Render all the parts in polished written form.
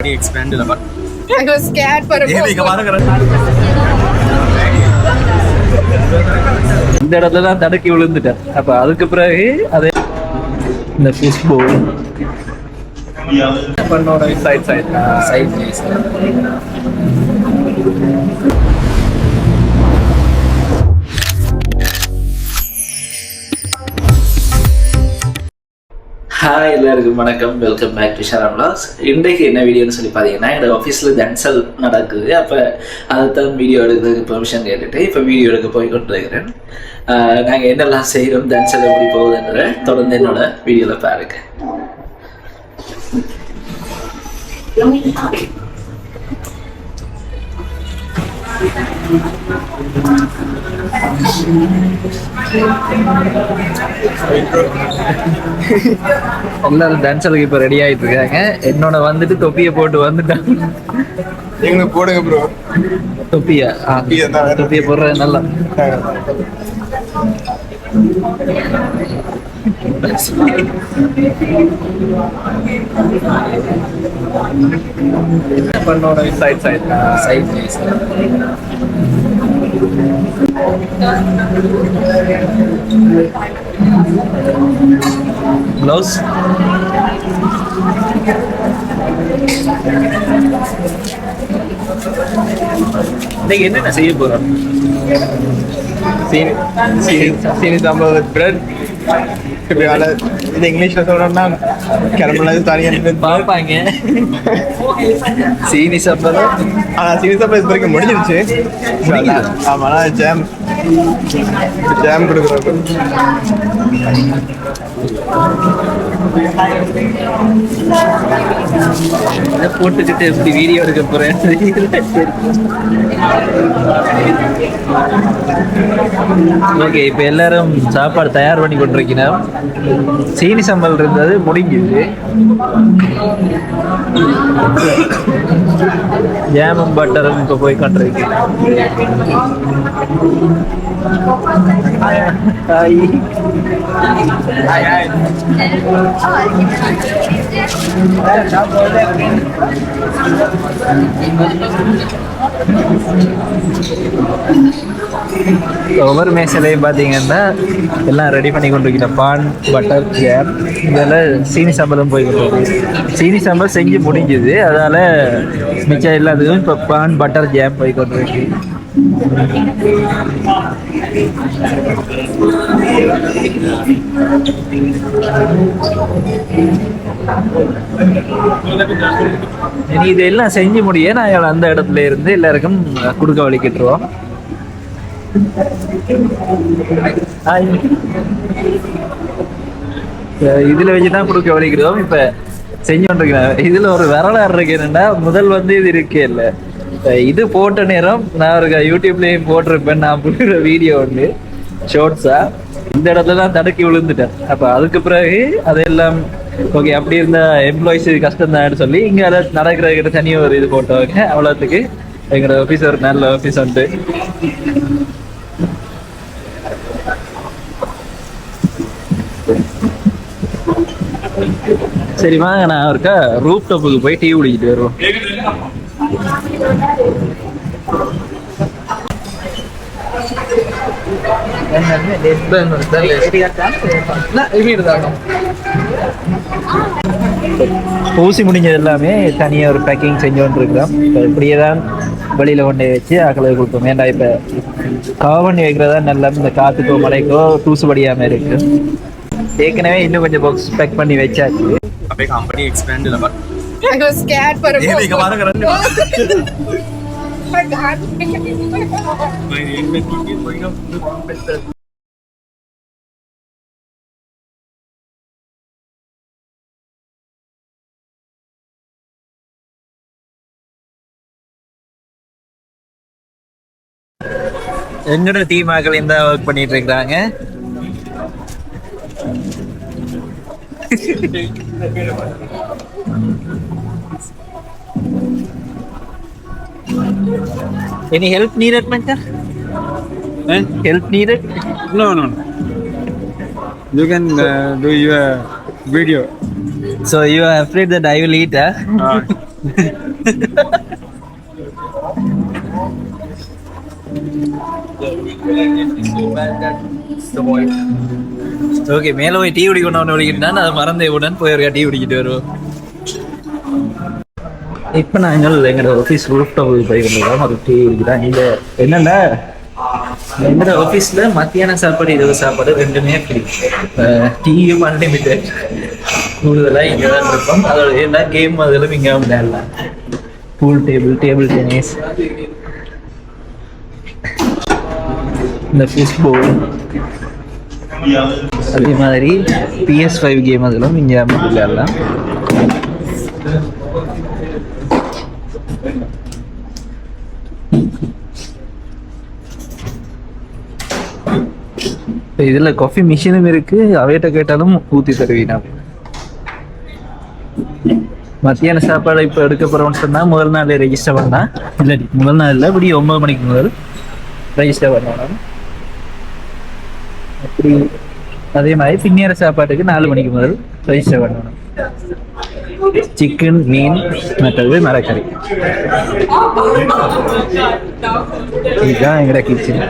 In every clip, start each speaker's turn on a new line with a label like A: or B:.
A: expanded but
B: I was scared for a moment.
C: இந்த இடத்துல தான் தடுக்கி விழுந்துட்டேன். அப்ப அதுக்கு பிறகு அதே இந்த ஃபிஷ் போல் பண்ணோட சைட் ஹாய் எல்லாருக்கும் வணக்கம், welcome back to Shara vlogs. இன்றைக்கு என்ன வீடியோன்னு சொல்லி பார்த்தீங்கன்னா, என்னோட ஆஃபீஸில் தன்சல் நடக்குது. அப்போ அதைத்தான் வீடியோ எடுக்கிறதுக்கு பெர்மிஷன் கேட்டுட்டு இப்போ வீடியோ எடுக்க போய் கொண்டிருக்கிறேன். நாங்கள் என்னெல்லாம் செய்கிறோம், தன்சல் எப்படி போகுதுன்ற தொடர்ந்து என்னோட வீடியோவில் பாருங்க. எல்லாரும் டான்ஸருக்கு இப்ப ரெடி ஆயிட்டு இருக்காங்க. என்னோட வந்துட்டு தொப்பியை போட்டு வந்துட்டாங்க.
A: எங்களுக்கு போடுங்க ப்ரோ.
C: தொப்பியை போடுறது நல்லா. பண்ணோட சைட் க்ளவுஸ் இன்னைக்கு என்னென்ன செய்ய போறோம்?
A: சீனி சாம்பார் வித் பிரெட். இது இங்கிலீஷ்ல சொல்லணும்னா கிளம்புனது தனியாக
C: பார்ப்பாங்க. சீனி சாம்பார்.
A: ஆனால் சீனி சாம்பார் இது வரைக்கும் முடிஞ்சிருச்சு. ஆமாம், ஜாம் கொடுக்குறோம்.
C: போட்டுக்கிட்டு எப்படி வீடியோ எடுக்க போறேன்? ஓகே, இப்போ எல்லாரும் சாப்பாடு தயார் பண்ணி கொண்டிருக்கிறோம். சீனி சம்பல் இருந்தது முடிஞ்சுது. ஜாமும் பட்டரும் இப்போ போய் கொண்டிருக்கேன். ஒவ்வொரு மேசலையும் பார்த்தீங்கன்னா எல்லாம் ரெடி பண்ணி கொண்டிருக்கிற பான் பட்டர் ஜாம். இதெல்லாம் சீனி சம்பளம் போய் கொண்டிருக்கு. சீனி சம்பளம் செஞ்சு முடிஞ்சுது, அதால மிச்சம் எல்லாத்துக்கும் இப்போ பான் பட்டர் ஜாம் போய் கொண்டிருக்கு. இனி இதெல்லாம் செஞ்சு முடிய நாங்கள் அந்த இடத்துல இருந்து எல்லாருக்கும் குடுக்க வலிக்கிட்டுருவோம். இதுல வச்சுதான் குடுக்க வலிக்கிறோம். இப்ப செஞ்சு கொண்டிருக்கிறேன். இதுல ஒரு வரலாறு இருக்கு. என்னன்னா, முதல் வந்து இது இருக்கே இல்லை, இது போட்ட நேரம் நான் ஒரு யூடியூப்லயும் போட்டிருப்பேன். நான் போடுற வீடியோ ஒன்று ஷார்ட்ஸா இந்த இடத்துல தான் தடுக்கி விழுந்துட்டேன். அப்ப அதுக்கு பிறகு அதெல்லாம் ஓகே, அப்படி இருந்த எம்ப்ளாயிஸ் கஷ்டம் தான் சொல்லி இங்க அதை நடக்கிறதுக்கிட்ட தனியாக ஒரு இது போட்டவங்க. அவ்வளோத்துக்கு எங்களோட ஆஃபீஸ் ஒரு நல்ல ஆஃபீஸ் உண்டு. சரி வாங்க, நான் ஒருக்கா ரூப் டாப்புக்கு போய் டீ குடிக்கிட்டு வருவோம். ஊசி முடிஞ்சது எல்லாமே தனியாக ஒரு பேக்கிங் செஞ்சு கொண்டு இருக்கிறோம். இப்போ இப்படியே தான் வெளியில் கொண்டு வச்சு ஆக்களை கொடுப்போம். ஏன்டா இப்போ கவர் பண்ணி வைக்கிறதா நல்லா, இந்த காற்றுக்கோ மழைக்கோ தூசுபடியாமல் இருக்கு. ஏற்கனவே இன்னும் கொஞ்சம் பாக்ஸ் பேக் பண்ணி வச்சாச்சு.
A: அப்படியே கம்பெனி எக்ஸ்பேண்ட் இல்லை.
B: I was scared for a moment.
C: என்னோட டீம் ஆக்கள் இந்த ஒர்க் பண்ணிட்டு இருக்கிறாங்க. Any help needed, Mentor? Help needed?
D: No. You can do your video.
C: So you are afraid that I will eat, huh? Okay, மேல போய் tea குடிக்கணும் குடிக்கிட்டா அதை மறந்தேவுடன் போய் ஒரு டீ குடிக்கிட்டு வருவோம். இப்போ நாங்கள் எங்களோட ஆஃபீஸ் ரூஃப் டாப் போய்கிட்டு ஒரு டீ குடிக்கிறோம். இங்கே என்னென்ன எங்களோட ஆஃபீஸில் மத்தியான சாப்பாடு இரவு சாப்பாடு ரெண்டுமே ஃப்ரீ. டீயும் அன்லிமிட்டட். கூடுதலாக இங்கே தான் இருப்போம். அதோட எல்லா கேம் அதெல்லாம் இங்கே விளையாடலாம். பூல் டேபிள் டென்னிஸ், இந்த ஃபுட்பால், அதே மாதிரி PS5 கேம் அதெல்லாம் இங்கே விளையாடலாம். இதில் காஃபி மிஷினும் இருக்கு. அவையிட்ட கேட்டாலும் ஊற்றி தருவீனா. மத்தியான சாப்பாடு இப்போ எடுக்க போகிறோம்னு சொன்னால் முதல் நாள் ரெஜிஸ்டர் பண்ணா இல்லாட்டி முதல் நாள் இல்லை, இப்படி 9 மணிக்கு முதல் ரெஜிஸ்டர் பண்ணணும். அப்படி அதே மாதிரி பின்னேற சாப்பாட்டுக்கு 4 மணிக்கு முதல் ரெஜிஸ்டர் பண்ணணும். சிக்கன், மீன், மற்றது மரக்கறி. இதுதான் எங்கட கிச்சன்.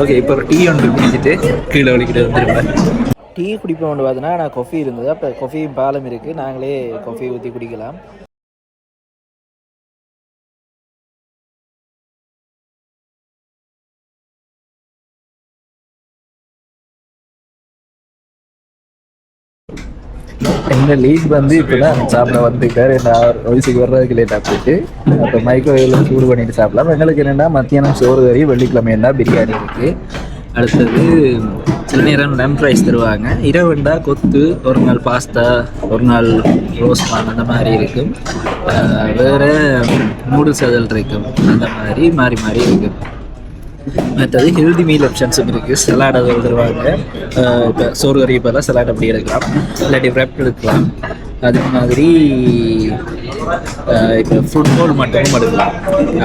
C: ஓகே, இப்போ ஒரு டீ ஒன்று குடிச்சிட்டு கீழே வலிக்கிட்டு வந்துருப்பேன். டீ குடிப்போம் ஒன்று பார்த்தோன்னா நான் காஃபி இருந்தது. அப்போ காஃபியும் பாலும் இருக்குது, நாங்களே காஃபி ஊற்றி குடிக்கலாம். எங்கள் லீட் வந்து இப்போ தான் சாப்பிட வந்துருக்காரு. நான் வயசுக்கு வர்றதுக்கு லேட்டாக போயிட்டு அப்போ மைக்ரோவேவில் சூடு பண்ணிட்டு சாப்பிடலாம். எங்களுக்கு என்னென்னா மத்தியானம் சோறு கறி, வெள்ளிக்கிழமை என்ன பிரியாணி இருக்குது. அடுத்தது சில நேரம் லெமன் ரைஸ் தருவாங்க. இரவுண்டா கொத்து, ஒரு நாள் பாஸ்தா, ஒரு நாள் ரோஸ்ட் அந்த மாதிரி இருக்கும். வேறு நூடுல்ஸ் அதில் இருக்கும். அந்த மாதிரி மாறி மாறி இருக்கும். மற்றது ஹெல்தி மீல் ஆப்ஷன்ஸும் இருக்குது. சலாட் அதை தருவாங்க. இப்போ சோறு கறி இப்போல்லாம் சலாட் அப்படி எடுக்கலாம், இல்லாட்டி ரெப்ட் எடுக்கலாம். அதே மாதிரி இப்போ ஃபுட்பால் மட்டும் எடுக்கலாம்.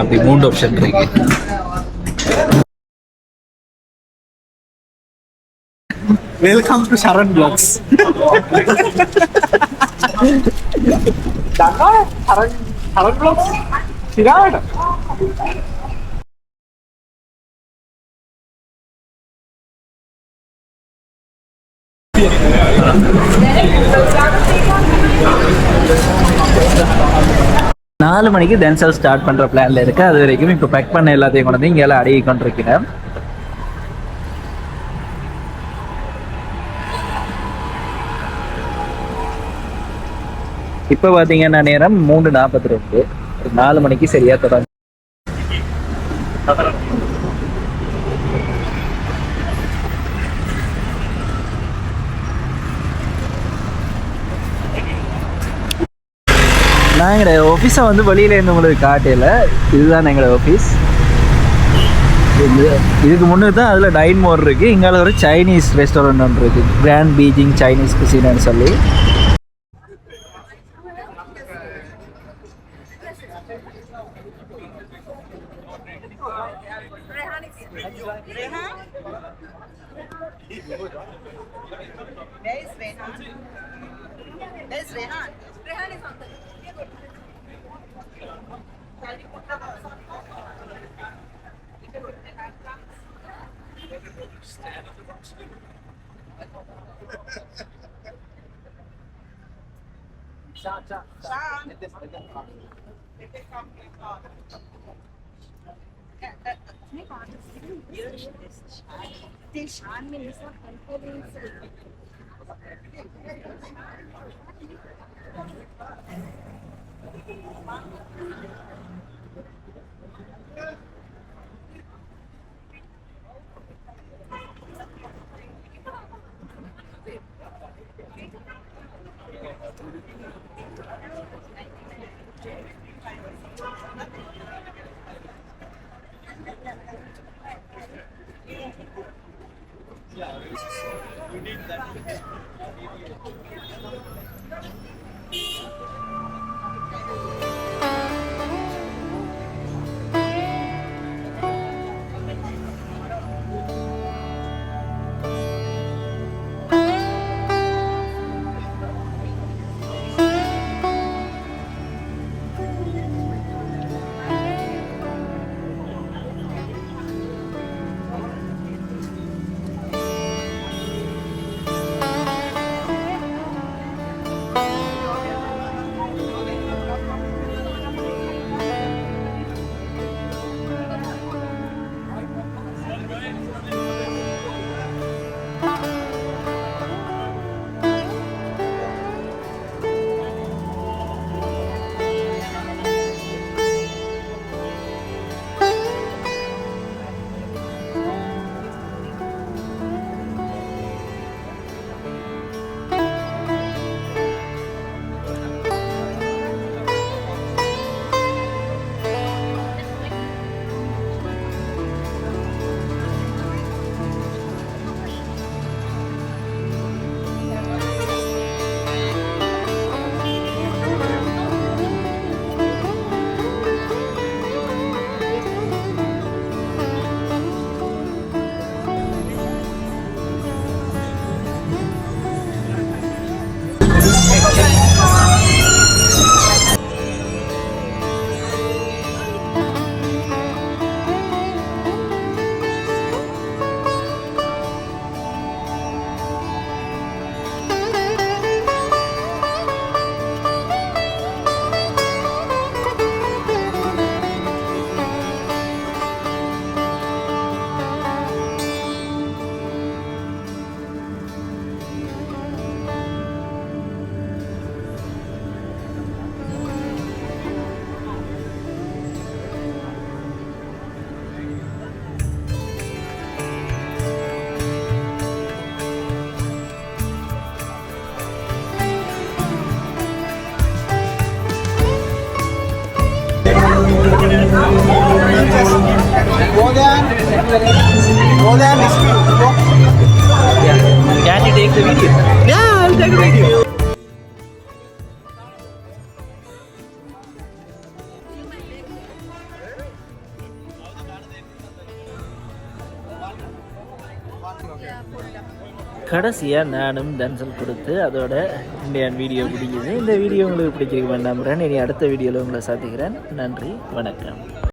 C: அப்படி 3 ஆப்ஷன் இருக்கு.
A: Welcome to Charan blocks. Charan blocks சிராட்.
C: நாலு மணிக்கு டென்சல் ஸ்டார்ட் பண்ணுற பிளானில் இருக்கு. அது வரைக்கும் இப்போ பேக் பண்ண எல்லாத்தையும் கொண்டு வந்து இங்கே எல்லாம் அடங்கி கொண்டிருக்கிறேன். இப்போ பார்த்தீங்கன்னா நேரம் 3:42. 4 மணிக்கு சரியாக தொடங்க. நான் எங்களோட ஆஃபீஸை வந்து வெளியிலேருந்து உங்களுக்கு காட்டையில். இதுதான் எங்களோட ஆஃபீஸ். இதுக்கு முன்னே தான் அதில் டைன் மோர் இருக்குது. இங்கே ஒரு சைனீஸ் ரெஸ்டாரண்ட் ஒன்று இருக்குது, கிராண்ட் பீஜிங் சைனீஸ் குசின்னு சொல்லி. கடைசியாக நானும் டன்சல் கொடுத்து அதோட இந்தியன் வீடியோ பிடிக்குது. இந்த வீடியோ உங்களுக்கு பிடிச்சிருக்க வேண்டாம். இனி அடுத்த வீடியோவில் உங்களை சந்திக்கிறேன். நன்றி, வணக்கம்.